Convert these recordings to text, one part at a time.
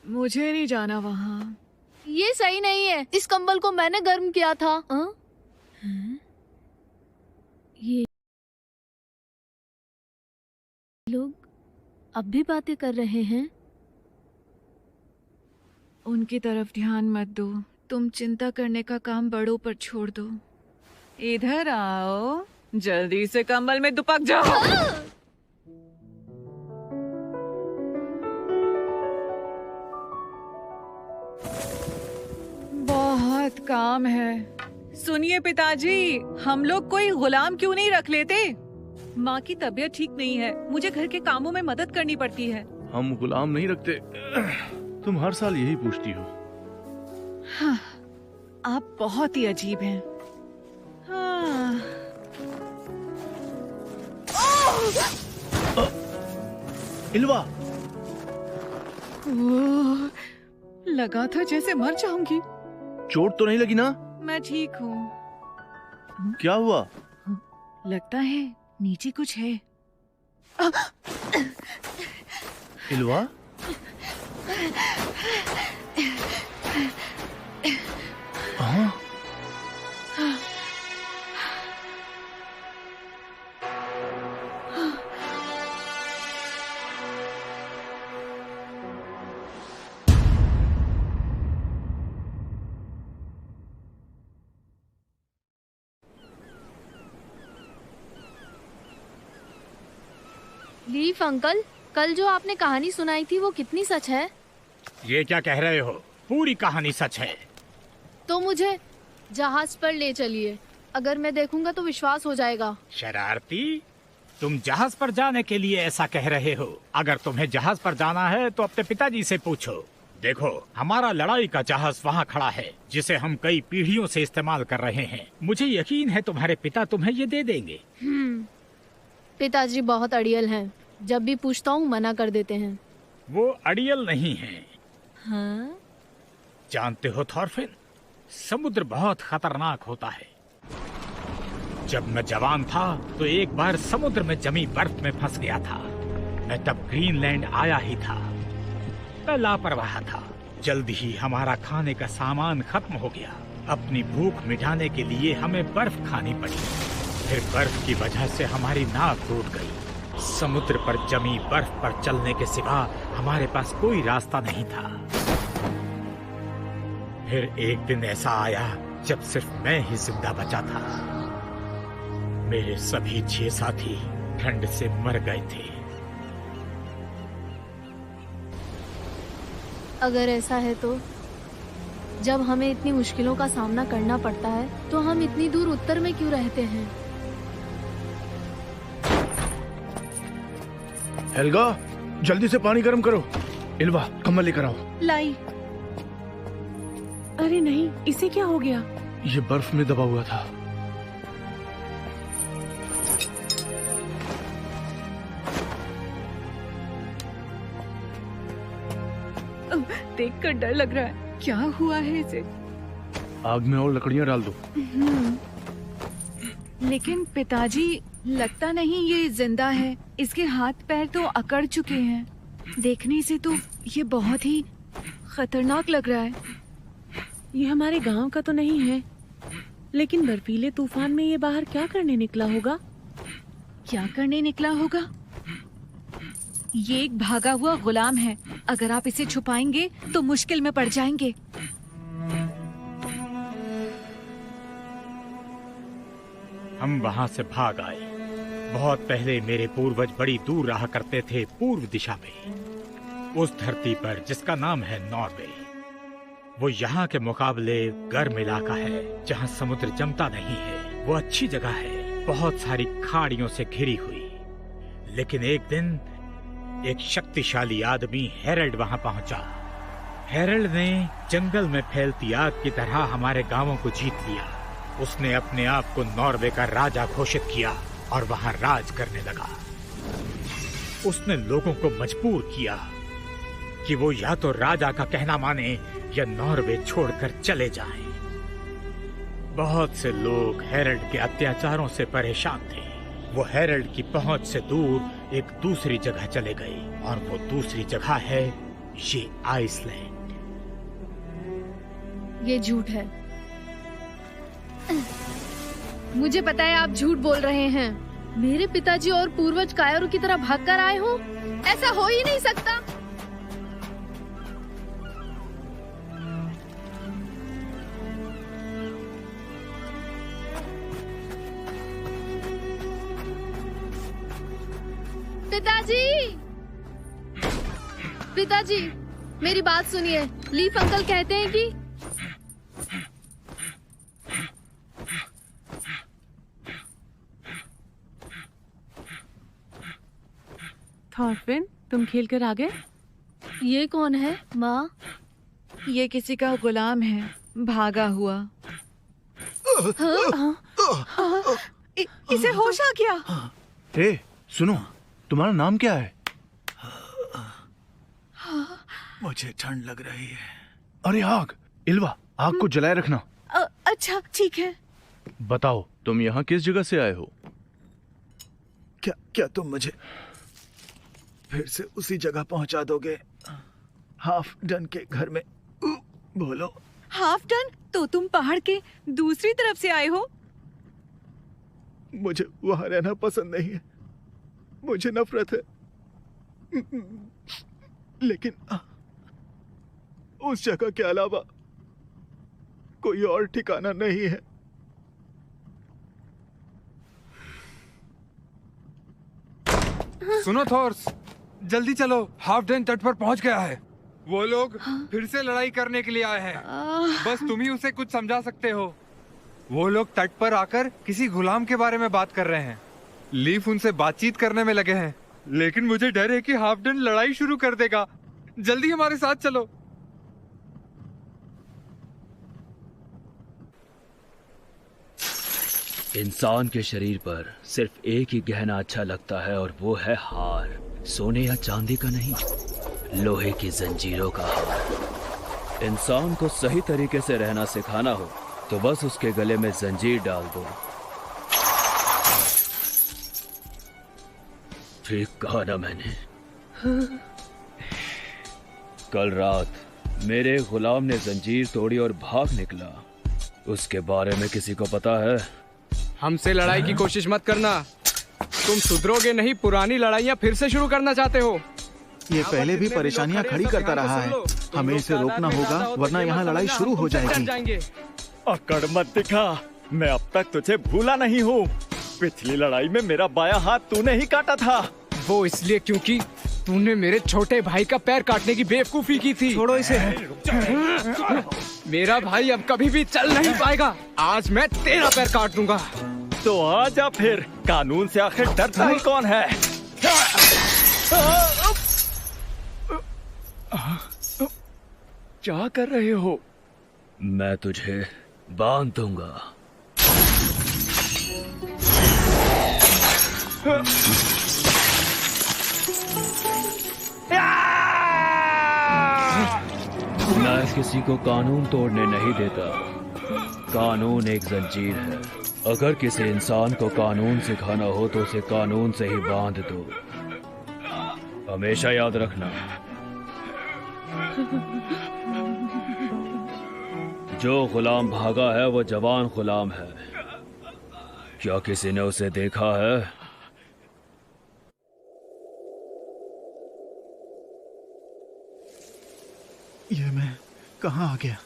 मुझे नहीं जाना वहाँ। ये सही नहीं है। इस कंबल को मैंने गर्म किया था। ये लोग अब भी बातें कर रहे हैं। उनकी तरफ ध्यान मत दो, तुम चिंता करने का काम बड़ों पर छोड़ दो। इधर आओ, जल्दी से कंबल में दुपक जाओ। बहुत काम है। सुनिए पिताजी, हम लोग कोई गुलाम क्यों नहीं रख लेते? माँ की तबीयत ठीक नहीं है, मुझे घर के कामों में मदद करनी पड़ती है। हम गुलाम नहीं रखते। तुम हर साल यही पूछती हो। हाँ, आप बहुत ही अजीब हैं। हाँ। इल्वा, ओह, लगा था जैसे मर जाऊंगी। चोट तो नहीं लगी ना? मैं ठीक हूँ। क्या हुआ? लगता है नीचे कुछ है। इल्वा, हाँ? लीफ अंकल, कल जो आपने कहानी सुनाई थी वो कितनी सच है? ये क्या कह रहे हो? पूरी कहानी सच है। तो मुझे जहाज पर ले चलिए। अगर मैं देखूंगा तो विश्वास हो जाएगा। शरारती, तुम जहाज पर जाने के लिए ऐसा कह रहे हो? अगर तुम्हें जहाज पर जाना है तो अपने पिताजी से पूछो। देखो, हमारा लड़ाई का जहाज वहाँ खड़ा है जिसे हम कई पीढ़ियों से इस्तेमाल कर रहे हैं। मुझे यकीन है तुम्हारे पिता तुम्हें ये दे देंगे। पिताजी बहुत अड़ियल हैं। जब भी पूछता हूँ मना कर देते हैं। वो अड़ियल नहीं है। हाँ? जानते हो थॉरफिन, समुद्र बहुत खतरनाक होता है। जब मैं जवान था तो एक बार समुद्र में जमी बर्फ में फंस गया था। मैं तब ग्रीनलैंड आया ही था। मैं लापरवाह था। जल्द ही हमारा खाने का सामान खत्म हो गया। अपनी भूख मिटाने के लिए हमें बर्फ खानी पड़ी। फिर बर्फ की वजह से हमारी नाव टूट गई। समुद्र पर जमी बर्फ पर चलने के सिवा हमारे पास कोई रास्ता नहीं था। फिर एक दिन ऐसा आया जब सिर्फ मैं ही जिंदा बचा था। मेरे सभी 6 साथी ठंड से मर गए थे। अगर ऐसा है तो जब हमें इतनी मुश्किलों का सामना करना पड़ता है तो हम इतनी दूर उत्तर में क्यों रहते हैं? हेल्गा, जल्दी से पानी गर्म करो। इल्वा, कंबल लेकर आओ। लाई। अरे नहीं, इसे क्या हो गया? ये बर्फ में दबा हुआ था। देखकर डर लग रहा है। क्या हुआ है इसे? आग में और लकड़ियां डाल दो। लेकिन पिताजी, लगता नहीं ये जिंदा है। इसके हाथ पैर तो अकड़ चुके हैं। देखने से तो ये बहुत ही खतरनाक लग रहा है। ये हमारे गांव का तो नहीं है, लेकिन बर्फीले तूफान में ये बाहर क्या करने निकला होगा? क्या करने निकला होगा? ये एक भागा हुआ गुलाम है। अगर आप इसे छुपाएंगे तो मुश्किल में पड़ जाएंगे। हम वहाँ से भाग आए। बहुत पहले मेरे पूर्वज बड़ी दूर रहा करते थे, पूर्व दिशा में, उस धरती पर जिसका नाम है नॉर्वे। वो यहाँ के मुकाबले गर्म इलाका है जहाँ समुद्र जमता नहीं है। वो अच्छी जगह है, बहुत सारी खाड़ियों से घिरी हुई। लेकिन एक दिन एक शक्तिशाली आदमी हेरल्ड वहाँ पहुंचा। हेरल्ड ने जंगल में फैलती आग की तरह हमारे गांवों को जीत लिया। उसने अपने आप को नॉर्वे का राजा घोषित किया और वहां राज करने लगा। उसने लोगों को मजबूर किया कि वो या तो राजा का कहना माने या नॉर्वे छोड़कर चले जाएं। बहुत से लोग हेरल्ड के अत्याचारों से परेशान थे। वो हेरल्ड की पहुंच से दूर एक दूसरी जगह चले गए, और वो दूसरी जगह है ये आइसलैंड। ये झूठ है। मुझे पता है आप झूठ बोल रहे हैं। मेरे पिताजी और पूर्वज कायरों की तरह भागकर आए हो, ऐसा हो ही नहीं सकता। पिताजी, पिताजी, मेरी बात सुनिए। लीफ अंकल कहते हैं कि थॉरफिन, तुम खेल कर आ गए? ये कौन है माँ? ये किसी का गुलाम है, भागा हुआ। इसे होश आ गया। हे सुनो, तुम्हारा नाम क्या है? मुझे ठंड लग रही है। अरे आग, इल्वा, आग को जलाए रखना। अच्छा ठीक है। बताओ, तुम यहाँ किस जगह से आए हो? क्या तुम मुझे फिर से उसी जगह पहुंचा दोगे? हाफ डन के घर में। बोलो। Half done? तो तुम पहाड़ के दूसरी तरफ से आए हो? मुझे वहां रहना पसंद नहीं है, मुझे नफरत है। लेकिन उस जगह के अलावा कोई और ठिकाना नहीं है। सुनो थॉर्स, जल्दी चलो, हाफ डन तट पर पहुंच गया है। वो लोग फिर से लड़ाई करने के लिए आए हैं। बस तुम ही उसे कुछ समझा सकते हो। वो लोग तट पर आकर किसी गुलाम के बारे में बात कर रहे हैं। लीफ उनसे बातचीत करने में लगे हैं, लेकिन मुझे डर है कि हाफ डन लड़ाई शुरू कर देगा। जल्दी हमारे साथ चलो। इंसान के शरीर पर सिर्फ एक ही गहना अच्छा लगता है, और वो है हार। सोने या चांदी का नहीं, लोहे की जंजीरों का हार। इंसान को सही तरीके से रहना सिखाना हो तो बस उसके गले में जंजीर डाल दो। ठीक कहा ना मैंने? कल रात मेरे गुलाम ने जंजीर तोड़ी और भाग निकला। उसके बारे में किसी को पता है? हमसे लड़ाई की कोशिश मत करना। तुम सुधरोगे नहीं, पुरानी लड़ाइयाँ फिर से शुरू करना चाहते हो। ये पहले भी परेशानियां खड़ी करता रहा है। हमें इसे रोकना होगा, वरना यहाँ लड़ाई शुरू हो जाएगी। अकड़ मत दिखा, मैं अब तक तुझे भूला नहीं हूँ। पिछली लड़ाई में मेरा बायां हाथ तूने ही काटा था। वो इसलिए क्योंकि तूने मेरे छोटे भाई का पैर काटने की बेवकूफी की थी। छोड़ो इसे। मेरा भाई अब कभी भी चल नहीं पाएगा। आज मैं तेरा पैर काट दूंगा। तो आजा फिर, कानून से आखिर डरता ही कौन है? क्या कर रहे हो? मैं तुझे बांध दूंगा। मैं किसी को कानून तोड़ने नहीं देता। कानून एक जंजीर है। अगर किसी इंसान को कानून सिखाना हो तो उसे कानून से ही बांध दो। हमेशा याद रखना, जो गुलाम भागा है वो जवान गुलाम है। क्या किसी ने उसे देखा है? ये मैं कहाँ आ गया?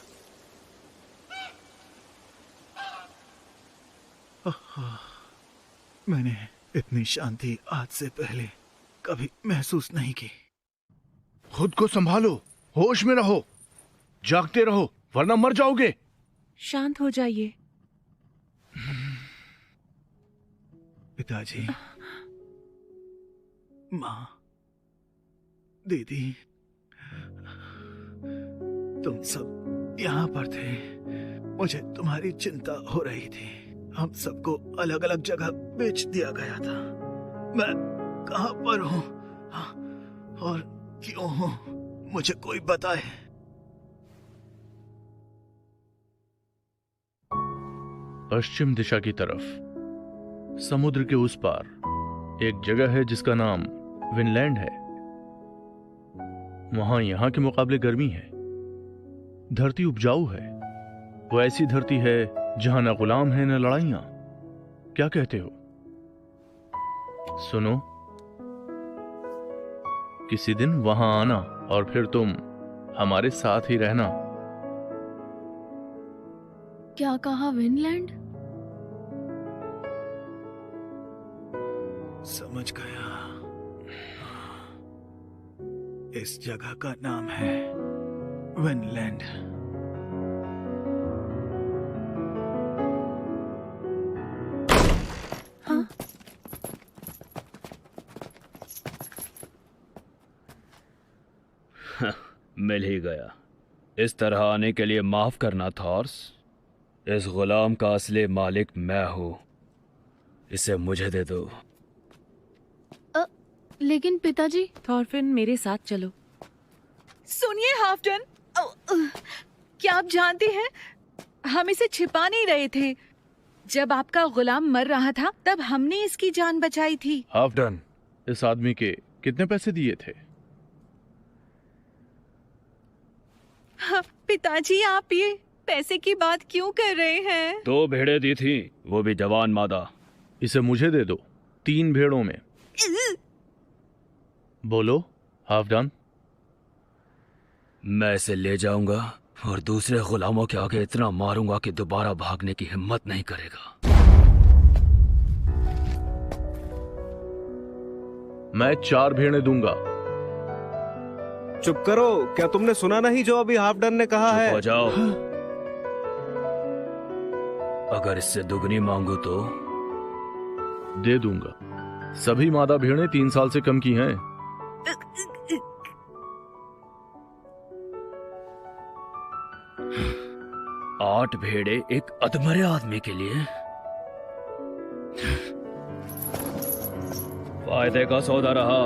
मैंने इतनी शांति आज से पहले कभी महसूस नहीं की। खुद को संभालो, होश में रहो, जागते रहो, वरना मर जाओगे। शांत हो जाइए। पिताजी, माँ, दीदी, तुम सब यहाँ पर थे। मुझे तुम्हारी चिंता हो रही थी। हम सबको अलग अलग जगह बेच दिया गया था। मैं कहाँ पर हूँ और क्यों हूँ, मुझे कोई बताए। पश्चिम दिशा की तरफ समुद्र के उस पार एक जगह है जिसका नाम विनलैंड है। वहां यहाँ के मुकाबले गर्मी है। धरती उपजाऊ है। वो ऐसी धरती है जहां न गुलाम है न लड़ाइयां। क्या कहते हो? सुनो, किसी दिन वहां आना और फिर तुम हमारे साथ ही रहना। क्या कहा विनलैंड? समझ गया। इस जगह का नाम है विनलैंड। मिल ही गया। इस तरह आने के लिए माफ करना थॉर्स। इस गुलाम का असली मालिक मैं हूं। इसे मुझे दे दो। लेकिन पिताजी। थॉरफिन, मेरे साथ चलो। सुनिए हाफटन, क्या आप जानते हैं हम इसे छिपा नहीं रहे थे। जब आपका गुलाम मर रहा था तब हमने इसकी जान बचाई थी। हाफटन, इस आदमी के कितने पैसे दिए थे? हाँ, पिताजी आप ये पैसे की बात क्यों कर रहे हैं? 2 भेड़ें दी थी, वो भी जवान मादा। इसे मुझे दे दो 3 भेड़ों में। बोलो हाफटन। मैं इसे ले जाऊंगा और दूसरे गुलामों के आगे इतना मारूंगा कि दोबारा भागने की हिम्मत नहीं करेगा। मैं 4 भेड़ें दूंगा। चुप करो, क्या तुमने सुना नहीं जो अभी हाफटन ने कहा है? हो जाओ। अगर इससे दुगनी मांगू तो दे दूंगा। सभी मादा भेड़ें 3 साल से कम की हैं। 8 भेड़े एक अधमरे आदमी के लिए? फायदे का सौदा रहा।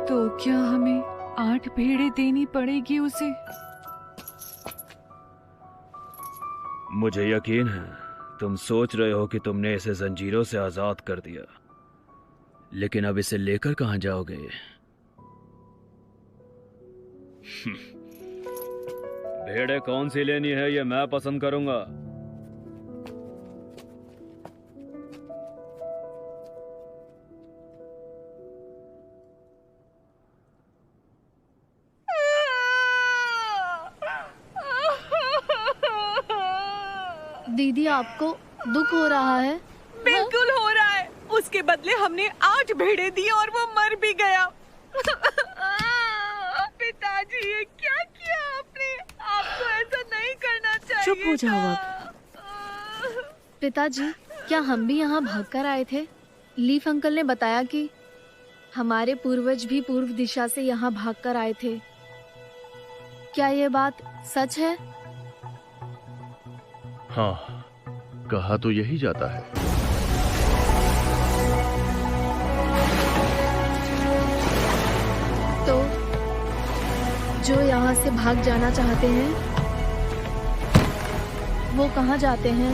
तो क्या हमें 8 भेड़ें देनी पड़ेगी उसे? मुझे यकीन है तुम सोच रहे हो कि तुमने इसे जंजीरों से आजाद कर दिया, लेकिन अब इसे लेकर कहां जाओगे? भेड़ें कौन सी लेनी है ये मैं पसंद करूंगा। दीदी, आपको दुख हो रहा है? बिल्कुल हो रहा है। उसके बदले हमने 8 भेड़ें दी और वो मर भी गया। पिताजी, ये क्या किया आपने? आपको ऐसा नहीं करना चाहिए। चुप हो जाओ अब। पिताजी, क्या हम भी यहाँ भागकर आए थे? लीफ अंकल ने बताया कि हमारे पूर्वज भी पूर्व दिशा से यहाँ भागकर आए थे। क्या ये बात सच है? हाँ, कहा तो यही जाता है। तो जो यहाँ से भाग जाना चाहते हैं वो कहाँ जाते हैं?